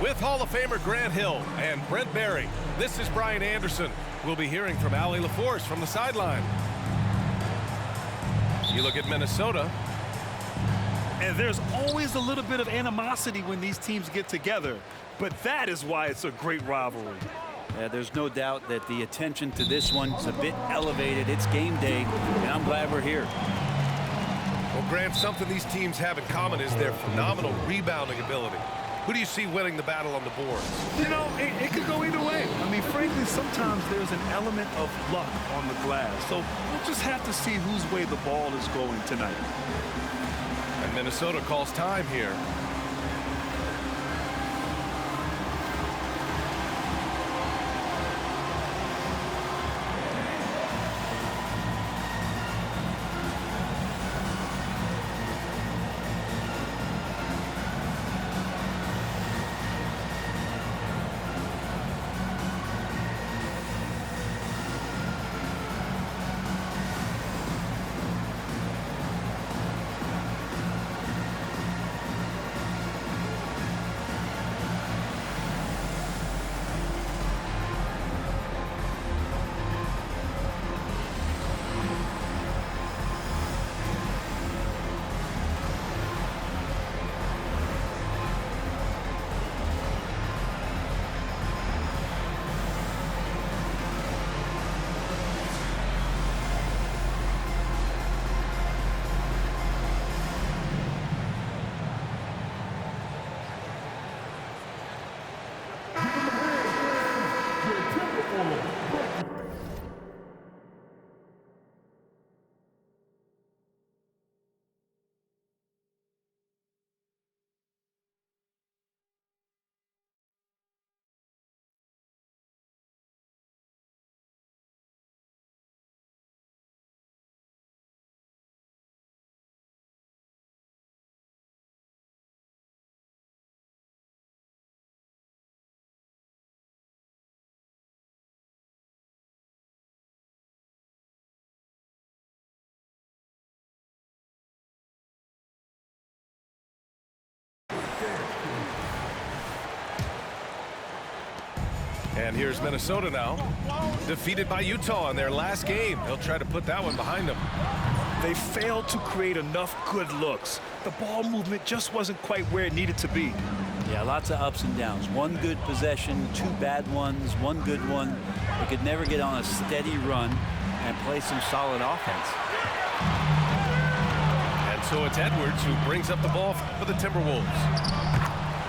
With Hall of Famer Grant Hill and Brent Barry, this is Brian Anderson. We'll be hearing from Allie LaForce from the sideline. You look at Minnesota. And there's always a little bit of animosity when these teams get together, but that is why it's a great rivalry. Yeah, there's no doubt that the attention to this one's a bit elevated. It's game day, and I'm glad we're here. Well, Grant, something these teams have in common is their phenomenal rebounding ability. Who do you see winning the battle on the boards? You know, it could go either way. I mean, frankly, sometimes there's an element of luck on the glass. So we'll just have to see whose way the ball is going tonight. And Minnesota calls time here. And here's Minnesota now, defeated by Utah in their last game. They'll try to put that one behind them. They failed to create enough good looks. The ball movement just wasn't quite where it needed to be. Yeah, lots of ups and downs. One good possession, two bad ones, one good one. They could never get on a steady run and play some solid offense. And so it's Edwards who brings up the ball for the Timberwolves.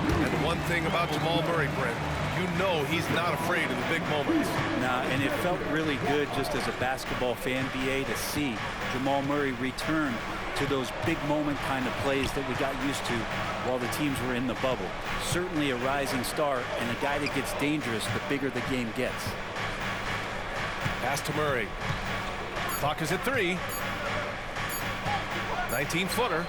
And one thing about Jamal Murray, Brent, you know he's not afraid of the big moments. Nah, and it felt really good just as a basketball fan, BA, to see Jamal Murray return to those big moment kind of plays that we got used to while the teams were in the bubble. Certainly a rising star and a guy that gets dangerous the bigger the game gets. Pass to Murray. Clock is at 3. 19-footer.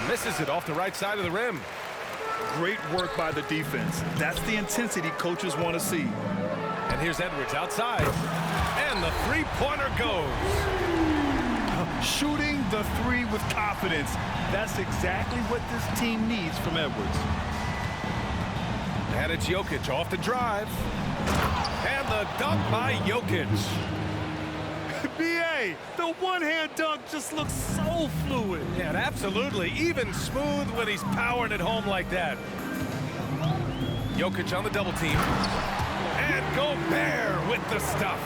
Misses it off the right side of the rim. Great work by the defense. That's the intensity coaches want to see. And here's Edwards outside. And the three-pointer goes. Shooting the three with confidence. That's exactly what this team needs from Edwards. And it's Jokic off the drive. And the dunk by Jokic. BA, the one-hand dunk just looks so fluid. Yeah, and absolutely. Even smooth when he's powering it home like that. Jokic on the double team. And Gobert with the stuff.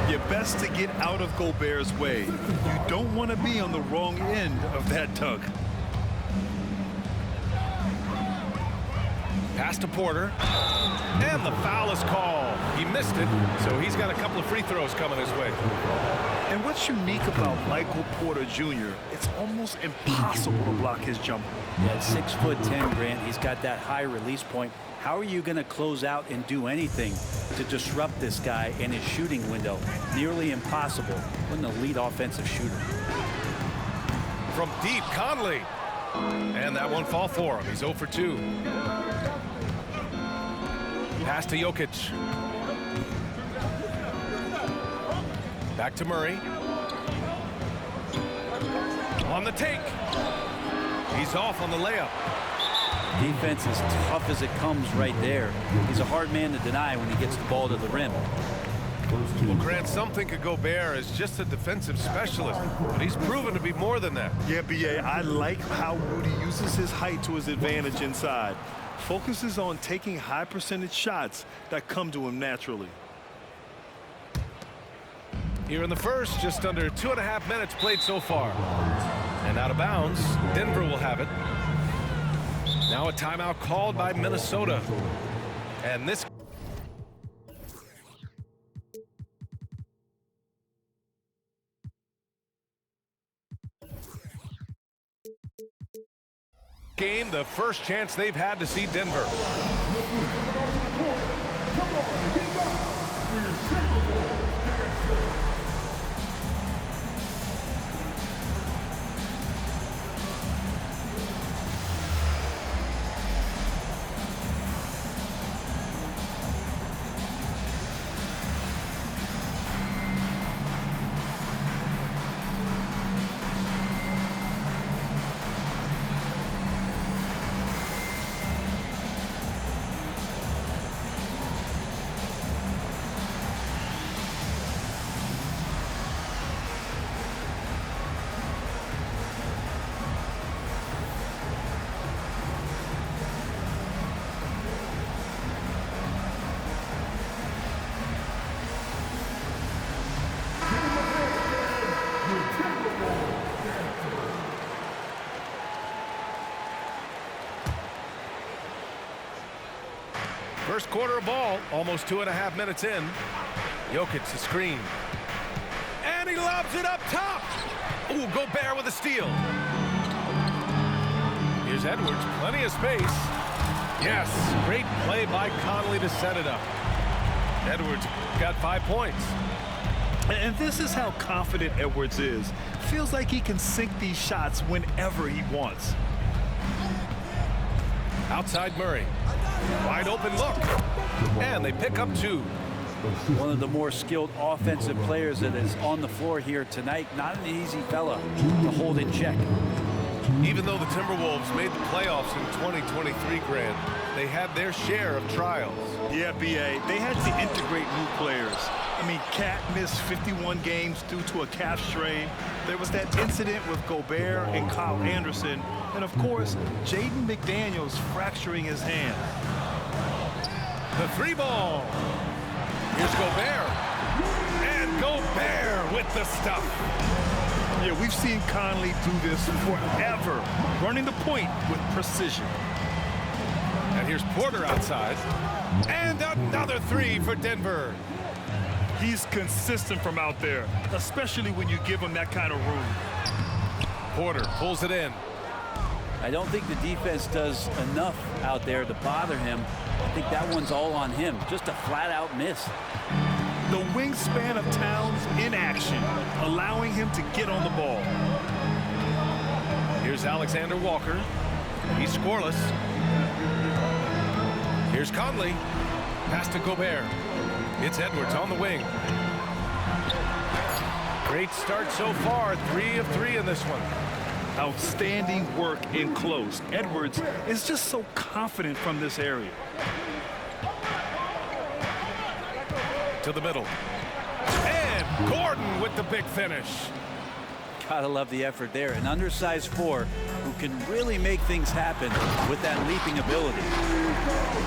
You're best to get out of Gobert's way. You don't want to be on the wrong end of that dunk. Pass to Porter. And the foul is called. He missed it, so he's got a couple of free throws coming his way. And what's unique about Michael Porter Jr., it's almost impossible to block his jumper. Yeah, 6'10", Grant. He's got that high release point. How are you going to close out and do anything to disrupt this guy in his shooting window? Nearly impossible when the lead offensive shooter. From deep, Conley. And that won't fall for him. He's 0 for 2. Pass to Jokic. Back to Murray. On the take. He's off on the layup. Defense is tough as it comes right there. He's a hard man to deny when he gets the ball to the rim. Well, Grant, some think of Gobert as just a defensive specialist, but he's proven to be more than that. Yeah, B.A., I like how Rudy uses his height to his advantage inside. Focuses on taking high percentage shots that come to him naturally. Here in the first, just under 2.5 minutes played so far. And out of bounds, Denver will have it. Now a timeout called by Minnesota. And this game, the first chance they've had to see Denver. First quarter of ball, almost 2.5 minutes in. Jokic the screen. And he lobs it up top. Ooh, Gobert with a steal. Here's Edwards, plenty of space. Yes, great play by Conley to set it up. Edwards got 5 points. And this is how confident Edwards is. Feels like he can sink these shots whenever he wants. Outside Murray. Wide open look. And they pick up 2. One of the more skilled offensive players that is on the floor here tonight. Not an easy fella to hold in check. Even though the Timberwolves made the playoffs in 2023, Grant, they had their share of trials. Yeah, B.A., they had to integrate new players. I mean, Cat missed 51 games due to a calf strain. There was that incident with Gobert and Kyle Anderson. And, of course, Jaden McDaniels fracturing his hand. The 3 ball. Here's Gobert. And Gobert with the stuff. Yeah, we've seen Conley do this forever, running the point with precision. And here's Porter outside. And another 3 for Denver. He's consistent from out there, especially when you give him that kind of room. Porter pulls it in. I don't think the defense does enough out there to bother him. I think that one's all on him. Just a flat-out miss. The wingspan of Towns in action, allowing him to get on the ball. Here's Alexander Walker. He's scoreless. Here's Conley. Pass to Gobert. It's Edwards on the wing. Great start so far. 3 of 3 in this one. Outstanding work in close. Edwards is just so confident from this area. To the middle. And Gordon with the big finish. Gotta love the effort there. An undersized 4 who can really make things happen with that leaping ability.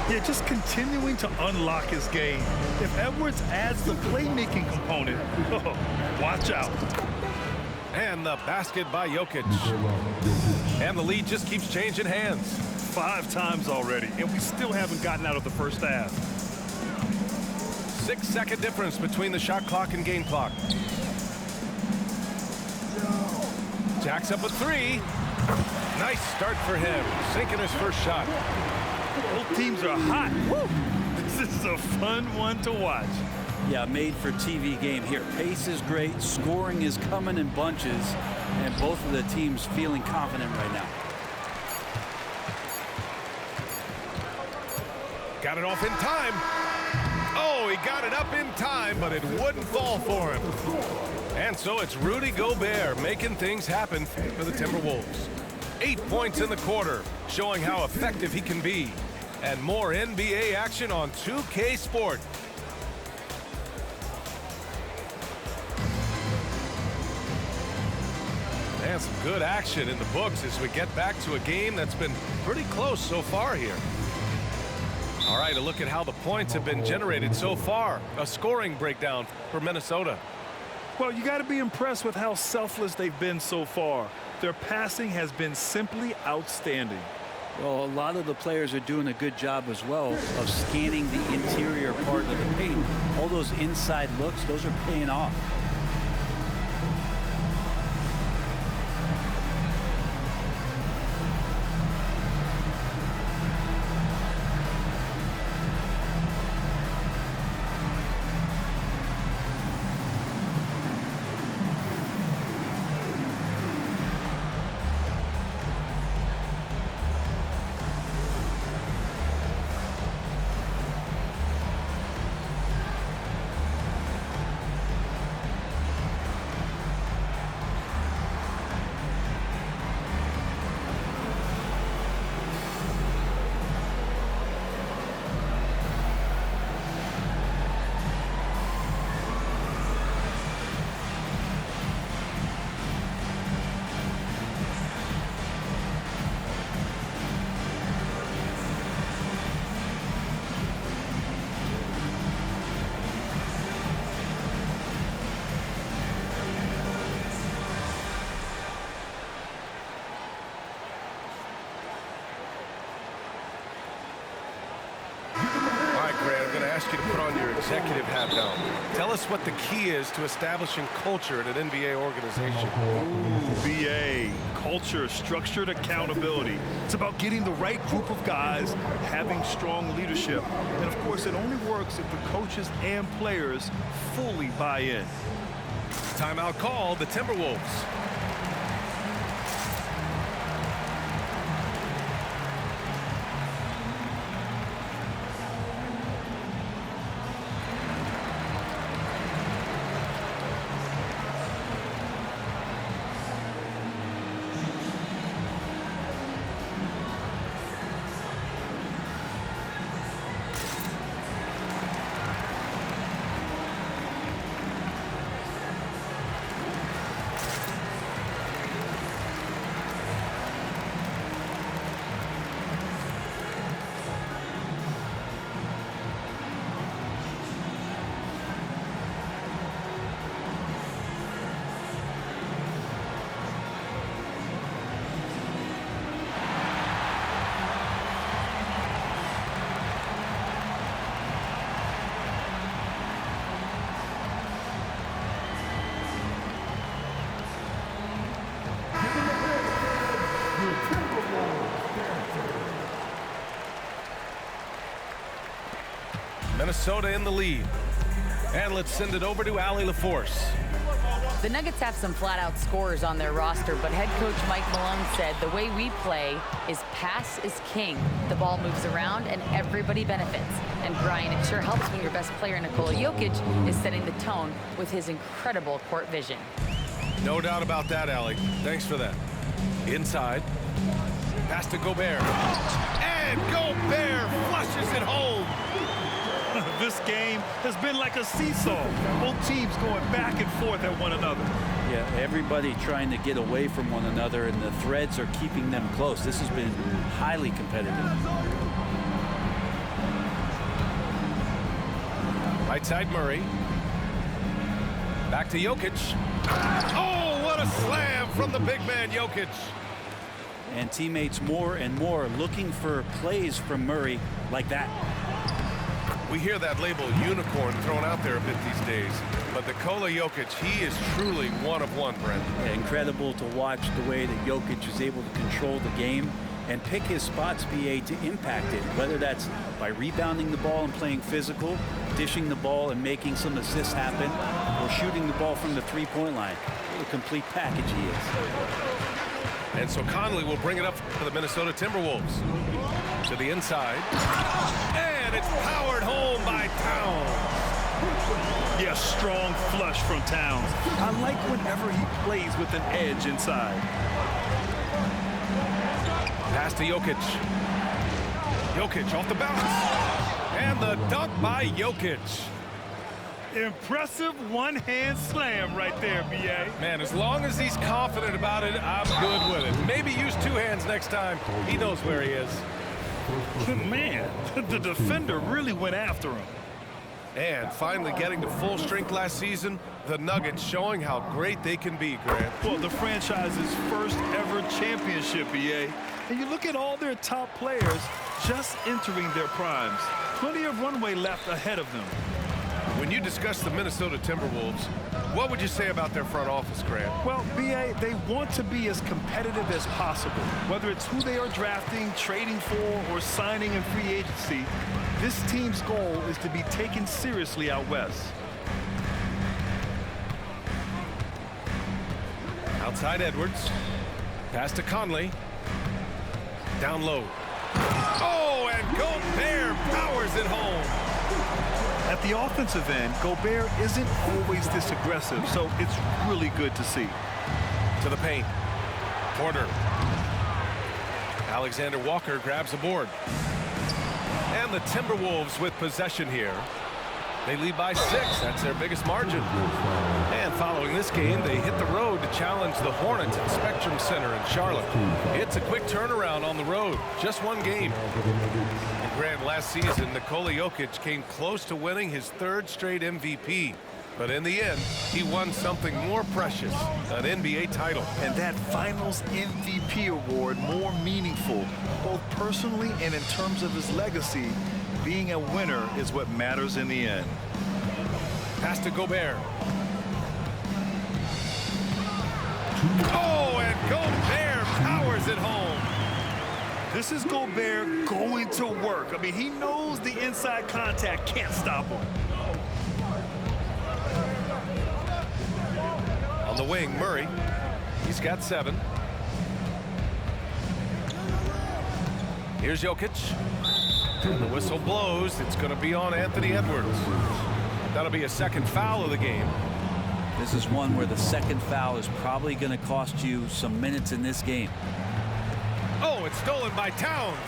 Yeah, just continuing to unlock his game. If Edwards adds the playmaking component, watch out. And the basket by Jokic. And the lead just keeps changing hands. 5 times already, and we still haven't gotten out of the first half. 6-second difference between the shot clock and game clock. Jacks up a 3. Nice start for him, sinking his first shot. Both teams are hot. Woo! This is a fun one to watch. Yeah, made for TV game here. Pace is great, scoring is coming in bunches, and both of the teams feeling confident right now. Got it off in time. Oh, he got it up in time. but it wouldn't fall for him. And so it's Rudy Gobert making things happen for the Timberwolves. 8 points in the quarter, showing how effective he can be. And more NBA action on 2K Sport. And some good action in the books as we get back to a game that's been pretty close so far here. All right, a look at how the points have been generated so far. A scoring breakdown for Minnesota. Well, you got to be impressed with how selfless they've been so far. Their passing has been simply outstanding. Well, a lot of the players are doing a good job as well of scanning the interior part of the paint. All those inside looks, those are paying off. Ask you to put on your executive hat now. Tell us what the key is to establishing culture at an NBA organization. Ooh, BA, culture, structured accountability. It's about getting the right group of guys, having strong leadership. And of course, it only works if the coaches and players fully buy in. Timeout call, the Timberwolves. Minnesota in the lead. And let's send it over to Allie LaForce. The Nuggets have some flat-out scorers on their roster, but head coach Mike Malone said the way we play is pass is king. The ball moves around and everybody benefits. And Brian, it sure helps when your best player, Nikola Jokic, is setting the tone with his incredible court vision. No doubt about that, Allie. Thanks for that. Inside. Pass to Gobert. And Gobert flushes it home. This game has been like a seesaw. Both teams going back and forth at one another. Yeah, everybody trying to get away from one another, and the threads are keeping them close. This has been highly competitive. Right side Murray. Back to Jokic. Oh, what a slam from the big man Jokic. And teammates more and more looking for plays from Murray like that. We hear that label unicorn thrown out there a bit these days. But Nikola Jokic, he is truly one of one, Brent. Yeah, incredible to watch the way that Jokic is able to control the game and pick his spots, BA, to impact it, whether that's by rebounding the ball and playing physical, dishing the ball and making some assists happen, or shooting the ball from the three-point line. What a complete package he is. And so Conley will bring it up for the Minnesota Timberwolves. To the inside. And it's powered home by Towns. Yeah, a strong flush from Towns. I like whenever he plays with an edge inside. Pass to Jokic. Jokic off the bounce. And the dunk by Jokic. Impressive one-hand slam right there, B.A. Man, as long as he's confident about it, I'm good with it. Maybe use two hands next time. He knows where he is. Man, the defender really went after him. And finally getting to full strength last season, the Nuggets showing how great they can be, Grant. Well, the franchise's first ever championship, B.A. And you look at all their top players just entering their primes. Plenty of runway left ahead of them. When you discuss the Minnesota Timberwolves, what would you say about their front office, Grant? Well, B.A., they want to be as competitive as possible. Whether it's who they are drafting, trading for, or signing in free agency, this team's goal is to be taken seriously out west. Outside Edwards. Pass to Conley. Down low. Oh, and Gobert powers it home. At the offensive end, Gobert isn't always this aggressive, so it's really good to see. To the paint. Porter. Alexander Walker grabs the board. And the Timberwolves with possession here. They lead by 6. That's their biggest margin. And following this game, they hit the road to challenge the Hornets at Spectrum Center in Charlotte. It's a quick turnaround on the road. Just one game. And Grant, last season, Nikola Jokic came close to winning his 3rd straight MVP. But in the end, he won something more precious, an NBA title. And that Finals MVP award more meaningful, both personally and in terms of his legacy. Being a winner is what matters in the end. Pass to Gobert. Oh, and Gobert powers it home. This is Gobert going to work. I mean, he knows the inside contact can't stop him. On the wing, Murray. He's got 7. Here's Jokic. And the whistle blows. It's going to be on Anthony Edwards. That'll be a second foul of the game. This is one where the second foul is probably going to cost you some minutes in this game. Oh, it's stolen by Towns.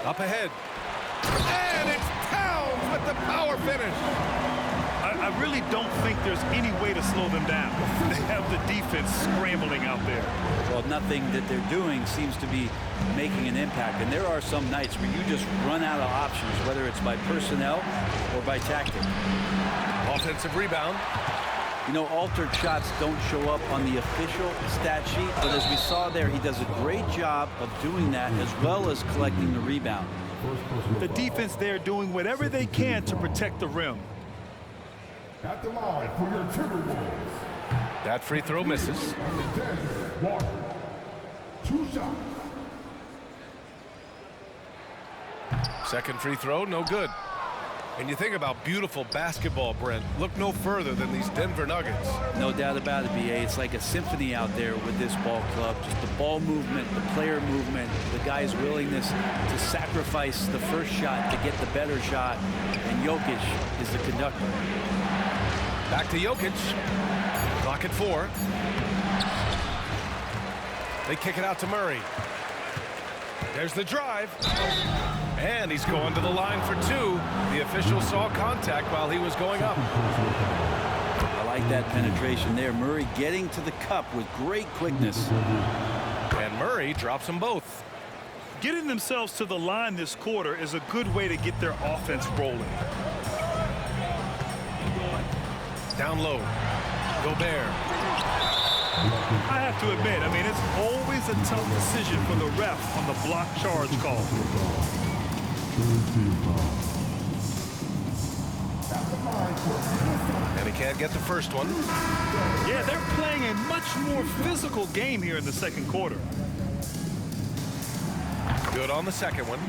Up ahead. And it's Towns with the power finish. I really don't think there's any way to slow them down. They have the defense scrambling out there. Well, nothing that they're doing seems to be making an impact. And there are some nights where you just run out of options, whether it's by personnel or by tactic. Offensive rebound. You know, altered shots don't show up on the official stat sheet, but as we saw there, he does a great job of doing that as well as collecting the rebound. The defense there doing whatever they can to protect the rim. At the line for your Timberwolves. That free throw misses. 2 shots. Second free throw, no good. And you think about beautiful basketball, Brent. Look no further than these Denver Nuggets. No doubt about it, B.A. It's like a symphony out there with this ball club. Just the ball movement, the player movement, the guy's willingness to sacrifice the first shot to get the better shot. And Jokic is the conductor. Back to Jokic. Clock at 4. They kick it out to Murray. There's the drive. And he's going to the line for 2. The official saw contact while he was going up. I like that penetration there. Murray getting to the cup with great quickness. And Murray drops them both. Getting themselves to the line this quarter is a good way to get their offense rolling. Down low. Gobert. I have to admit, I mean, it's always a tough decision for the ref on the block charge call. And he can't get the first one. Yeah, they're playing a much more physical game here in the second quarter. Good on the second one.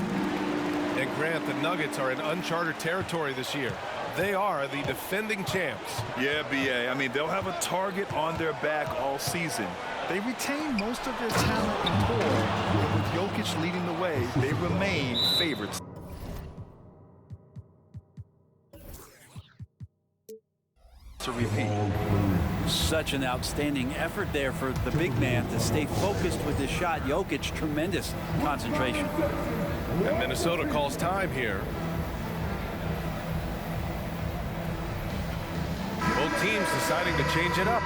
And Grant, the Nuggets are in uncharted territory this year. They are the defending champs. Yeah, B.A. I mean, they'll have a target on their back all season. They retain most of their talent and core, but with Jokic leading the way, they remain favorites. to repeat. Such an outstanding effort there for the big man to stay focused with his shot. Jokic, tremendous concentration. And Minnesota calls time here. Both teams deciding to change it up.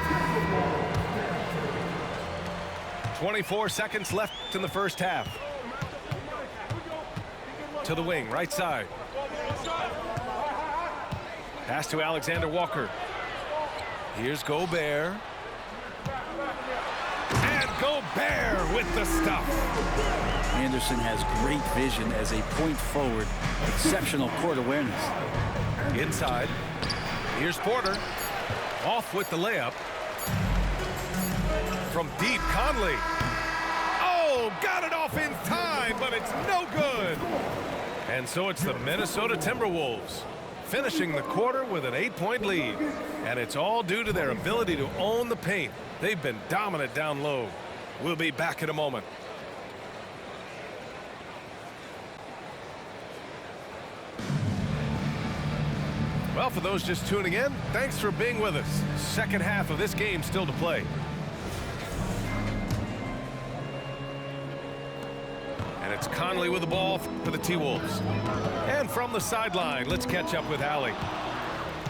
24 seconds left in the first half. To the wing, right side. Pass to Alexander Walker. Here's Gobert. And Gobert with the stuff. Anderson has great vision as a point forward. Exceptional court awareness. Inside. Here's Porter. Off with the layup. From deep, Conley. Oh, got it off in time, but it's no good. And so it's the Minnesota Timberwolves finishing the quarter with an 8-point lead. And it's all due to their ability to own the paint. They've been dominant down low. We'll be back in a moment. Well, for those just tuning in, thanks for being with us. Second half of this game still to play. And it's Conley with the ball for the T-Wolves. And from the sideline, let's catch up with Allie.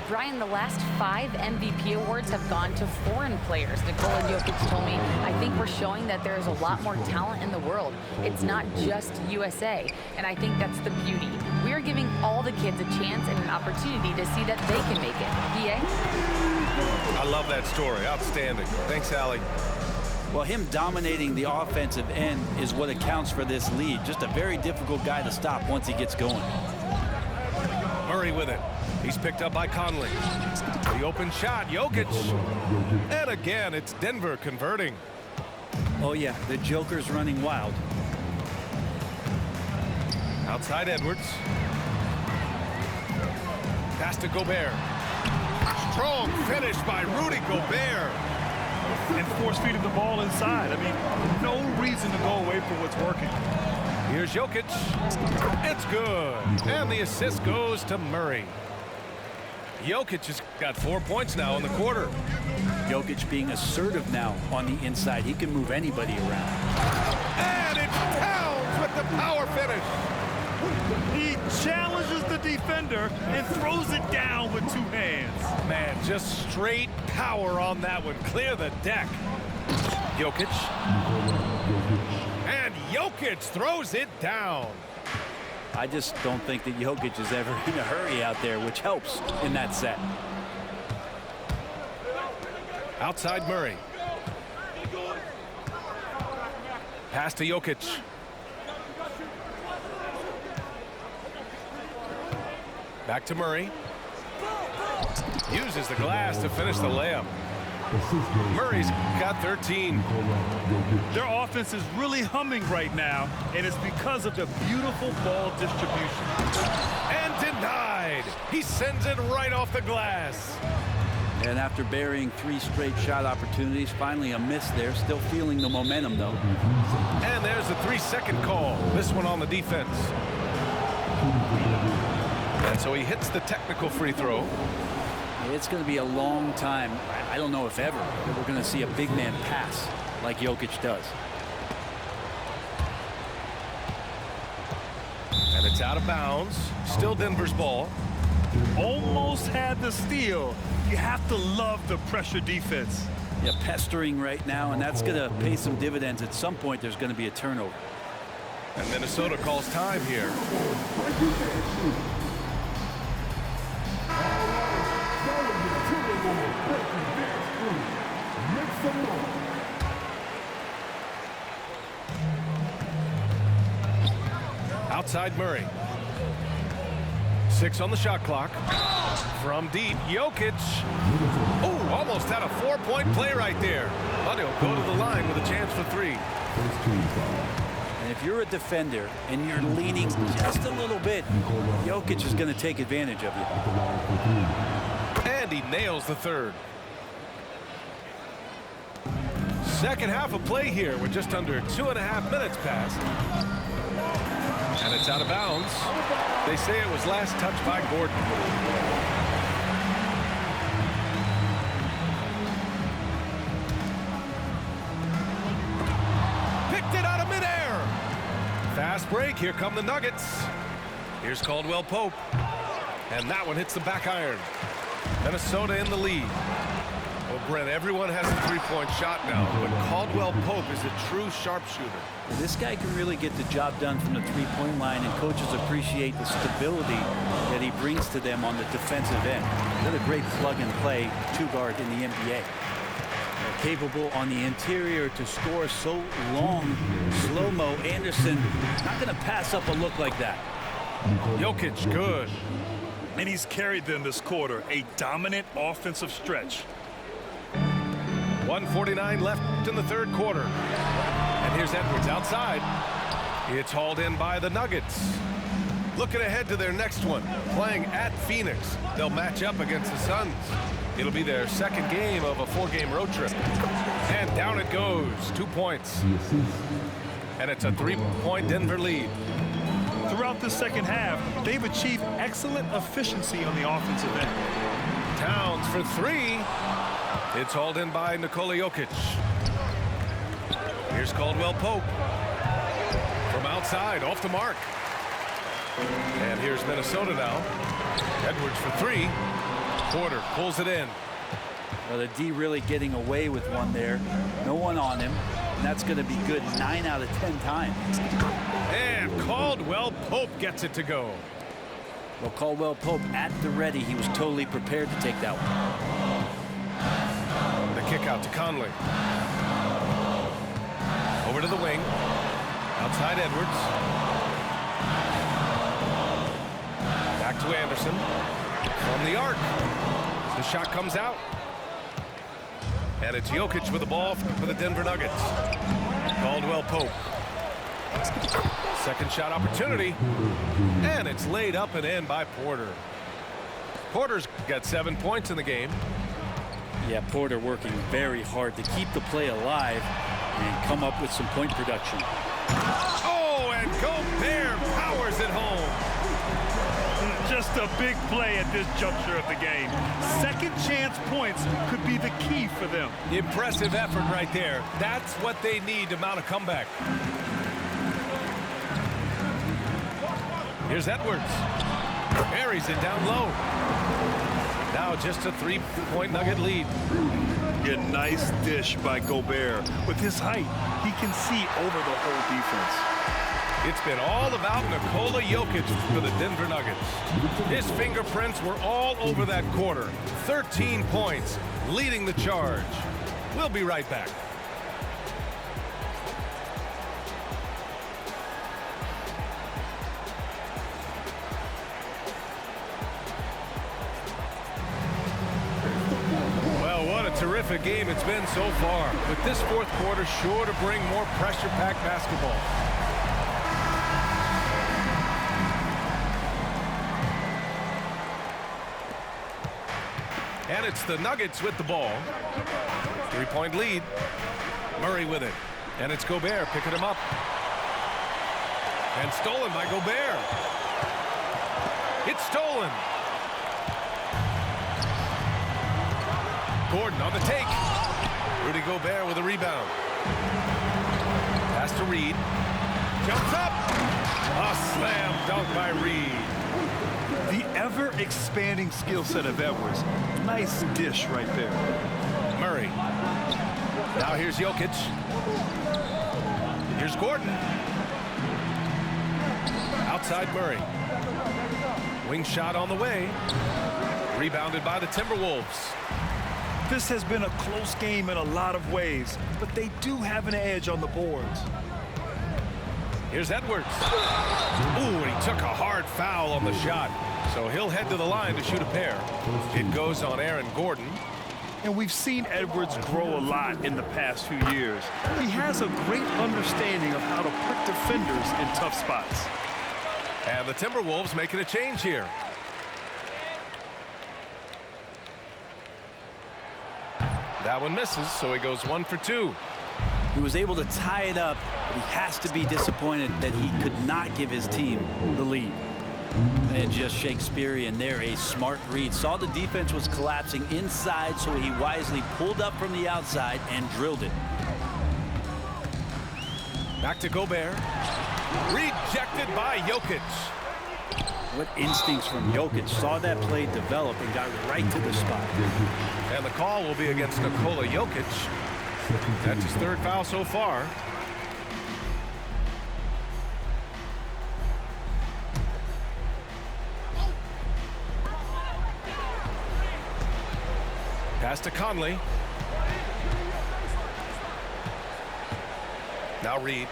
Brian, the last 5 MVP awards have gone to foreign players. Nikola Jokic told me, I think we're showing that there is a lot more talent in the world. It's not just USA. And I think that's the beauty. We are giving all the kids a chance and an opportunity to see that they can make it. PA? I love that story. Outstanding. Thanks, Allie. Well, him dominating the offensive end is what accounts for this lead. Just a very difficult guy to stop once he gets going. Murray with it. He's picked up by Conley. The open shot, Jokic. And again, it's Denver converting. Oh, yeah, the Joker's running wild. Outside Edwards. Pass to Gobert. Strong finish by Rudy Gobert. And force-feeding the ball inside. I mean, no reason to go away from what's working. Here's Jokic. It's good. And the assist goes to Murray. Jokic has got 4 points now in the quarter. Jokic being assertive now on the inside. He can move anybody around. And it's Towns with the power finish. He challenges the defender and throws it down with 2 hands. Man, just straight power on that one. Clear the deck. Jokic. And Jokic throws it down. I just don't think that Jokic is ever in a hurry out there, which helps in that set. Outside Murray. Pass to Jokic. Back to Murray. Uses the glass to finish the layup. Murray's got 13. Their offense is really humming right now, and it's because of the beautiful ball distribution. And denied. He sends it right off the glass. And after burying 3 straight shot opportunities, finally a miss there. Still feeling the momentum, though. And there's a 3-second call. This one on the defense. And so he hits the technical free throw. It's going to be a long time, I don't know if ever, that we're going to see a big man pass like Jokic does. And it's out of bounds. Still Denver's ball. Almost had the steal. You have to love the pressure defense. Yeah, pestering right now, and that's going to pay some dividends. At some point, there's going to be a turnover. And Minnesota calls time here. Outside Murray. 6 on the shot clock. From deep, Jokic. Oh, almost had a 4-point play right there. But he'll go to the line with a chance for 3. And if you're a defender and you're leaning just a little bit, Jokic is going to take advantage of you. And he nails the 3rd. Second half of play here with just under 2.5 minutes passed. And it's out of bounds. They say it was last touched by Gordon. break. Here come the Nuggets. Here's Caldwell Pope. And that one hits the back iron. Minnesota in the lead. Well, Brent, everyone has a three-point shot now, but Caldwell Pope is a true sharpshooter. This guy can really get the job done from the three-point line, and coaches appreciate the stability that he brings to them on the defensive end. Another great plug-and-play two-guard in the NBA. Capable on the interior to score so long. Slow-mo. Anderson not going to pass up a look like that. Jokic, good. And he's carried them this quarter. A dominant offensive stretch. 1:49 left in the third quarter. And here's Edwards outside. It's hauled in by the Nuggets. Looking ahead to their next one. Playing at Phoenix. They'll match up against the Suns. It'll be their second game of a 4-game road trip. And down it goes. 2 points. And it's a 3-point Denver lead. Throughout the second half, they've achieved excellent efficiency on the offensive end. Towns for 3. It's hauled in by Nikola Jokic. Here's Caldwell Pope. From outside, off the mark. And here's Minnesota now. Edwards for 3. Porter pulls it in. Well, the D really getting away with one there. No one on him. And that's going to be good 9 out of 10 times. And Caldwell Pope gets it to go. Well, Caldwell Pope at the ready. He was totally prepared to take that one. The kick out to Conley. Over to the wing. Outside Edwards. Back to Anderson. From the arc. The shot comes out. And it's Jokic with the ball for the Denver Nuggets. Caldwell Pope. Second shot opportunity. And it's laid up and in by Porter. Porter's got 7 points in the game. Yeah, Porter working very hard to keep the play alive and come up with some point production. Oh, and Gobert powers it home. Just a big play at this juncture of the game. Second chance points could be the key for them. Impressive effort right there. That's what they need to mount a comeback. Here's Edwards. Buries it down low. Now just a 3-point Nugget lead. A nice dish by Gobert. With his height, he can see over the whole defense. It's been all about Nikola Jokic for the Denver Nuggets. His fingerprints were all over that quarter. 13 points, leading the charge. We'll be right back. Well, what a terrific game it's been so far. But this fourth quarter sure to bring more pressure-packed basketball. And it's the Nuggets with the ball. 3-point lead. Murray with it. And it's Gobert picking him up. And stolen by Gobert. It's stolen. Gordon on the take. Rudy Gobert with a rebound. Pass to Reed. Jumps up. A slam dunk by Reed. The ever-expanding skill set of Edwards. Nice dish right there. Murray. Now here's Jokic. Here's Gordon. Outside Murray. Wing shot on the way. Rebounded by the Timberwolves. This has been a close game in a lot of ways, but they do have an edge on the boards. Here's Edwards. Ooh, and he took a hard foul on the shot. So he'll head to the line to shoot a pair. It goes on Aaron Gordon. And we've seen Edwards grow a lot in the past few years. He has a great understanding of how to put defenders in tough spots. And the Timberwolves making a change here. That one misses, so he goes 1 for 2. He was able to tie it up, but he has to be disappointed that he could not give his team the lead. And just Shakespearean there, a smart read. Saw the defense was collapsing inside, so he wisely pulled up from the outside and drilled it. Back to Gobert. Rejected by Jokic. What instincts from Jokic. Saw that play develop and got right to the spot. And the call will be against Nikola Jokic. That's his third foul so far. Pass to Conley. Now Reed.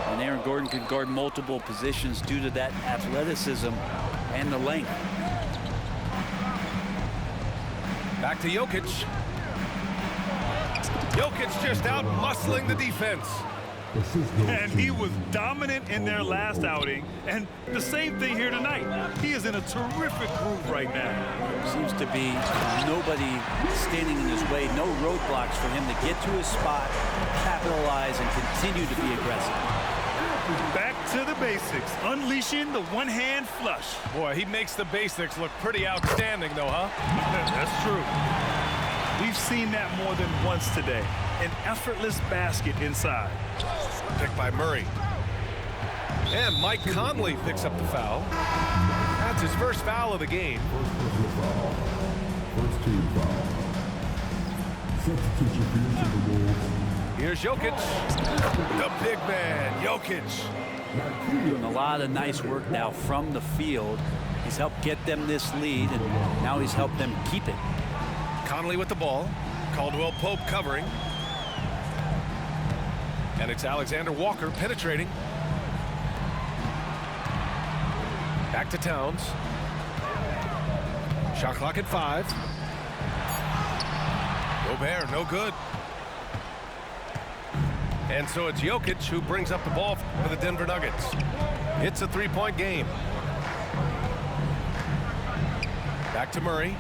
And Aaron Gordon can guard multiple positions due to that athleticism and the length. Back to Jokic. Jokic just out muscling the defense. And he was dominant in their last outing. And the same thing here tonight. He is in a terrific groove right now. Seems to be nobody standing in his way. No roadblocks for him to get to his spot, capitalize, and continue to be aggressive. Back to the basics. Unleashing the one-hand flush. Boy, he makes the basics look pretty outstanding, though, huh? That's true. We've seen that more than once today. An effortless basket inside. Picked by Murray. And Mike Conley picks up the foul. That's his first foul of the game. First team foul. Substitution for the Wolves. Here's Jokic. The big man, Jokic. Doing a lot of nice work now from the field. He's helped get them this lead, and now he's helped them keep it. Conley with the ball. Caldwell Pope covering. And it's Alexander Walker penetrating. Back to Towns. Shot clock at 5. Gobert, no good. And so it's Jokic who brings up the ball for the Denver Nuggets. It's a three-point game. Back to Murray.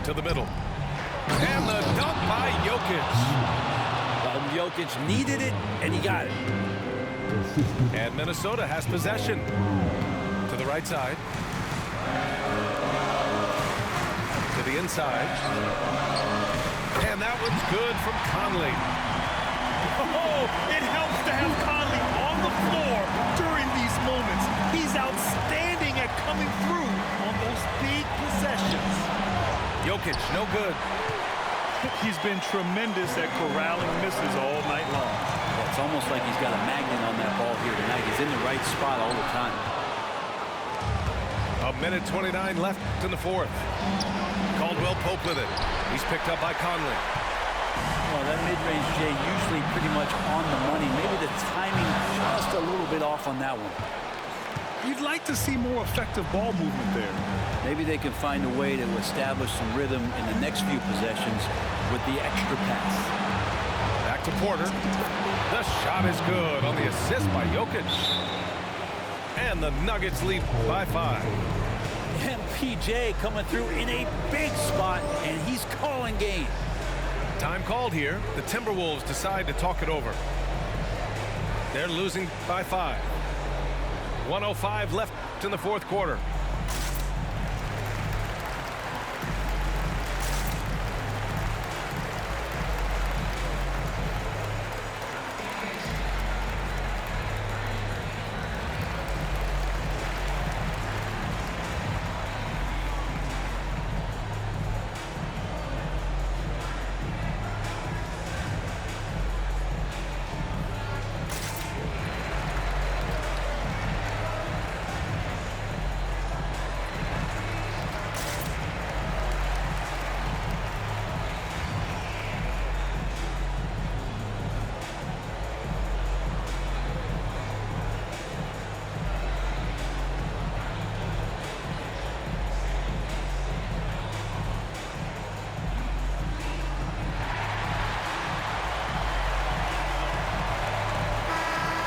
To the middle. And the dunk by Jokic. Well, Jokic needed it, and he got it. And Minnesota has possession. To the right side. To the inside. And that one's good from Conley. Oh, it helps to have Conley on the floor during these moments. He's outstanding at coming through on those big possessions. Jokic, no good. He's been tremendous at corralling misses all night long. Yeah, it's almost like he's got a magnet on that ball here tonight. He's in the right spot all the time. A minute 29 left in the fourth. Caldwell Pope with it. He's picked up by Conley. Well, that mid-range, Jay, usually pretty much on the money. Maybe the timing just a little bit off on that one. You'd like to see more effective ball movement there. Maybe they can find a way to establish some rhythm in the next few possessions with the extra pass. Back to Porter. The shot is good on the assist by Jokic. And the Nuggets lead by 5. MPJ coming through in a big spot, and he's calling game. Time called here. The Timberwolves decide to talk it over. They're losing by 5. 1:05 left in the fourth quarter.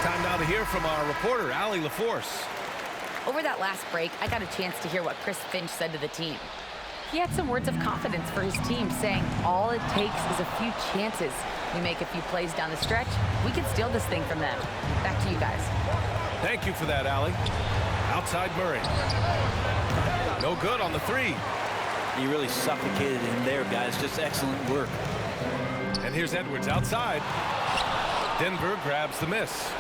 Time now to hear from our reporter, Allie LaForce. Over that last break, I got a chance to hear what Chris Finch said to the team. He had some words of confidence for his team, saying all it takes is a few chances. We make a few plays down the stretch, we can steal this thing from them. Back to you guys. Thank you for that, Allie. Outside Murray. No good on the 3. He really suffocated him there, guys. Just excellent work. And here's Edwards outside. Denver grabs the miss.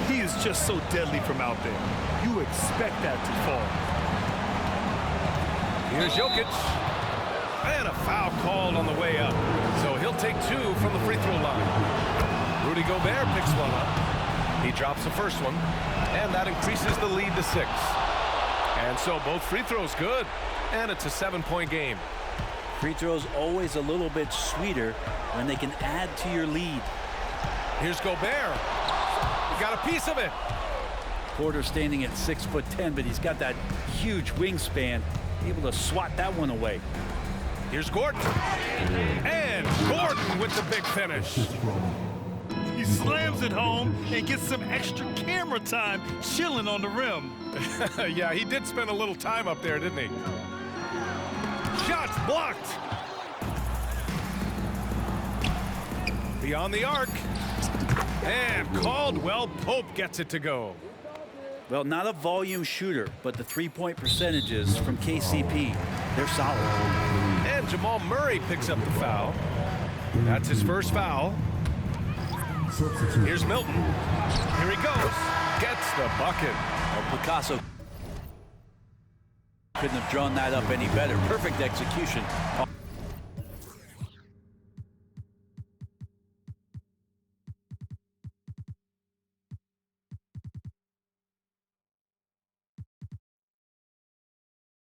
He is just so deadly from out there. You expect that to fall. Here's Jokic. And a foul called on the way up. So he'll take 2 from the free throw line. Rudy Gobert picks one up. He drops the first one. And that increases the lead to 6. And so both free throws good. And it's a 7-point game. Free throws always a little bit sweeter when they can add to your lead. Here's Gobert. He got a piece of it. Porter standing at 6'10", but he's got that huge wingspan, able to swat that one away. Here's Gordon. And Gordon with the big finish. He slams it home and gets some extra camera time chilling on the rim. Yeah, he did spend a little time up there, didn't he? Shots blocked. Beyond the arc. And Caldwell Pope gets it to go. Well, not a volume shooter, but the three-point percentages from KCP, they're solid. And Jamal Murray picks up the foul. That's his first foul. Here's Milton. Here he goes. Gets the bucket. Well, Picasso couldn't have drawn that up any better. Perfect execution.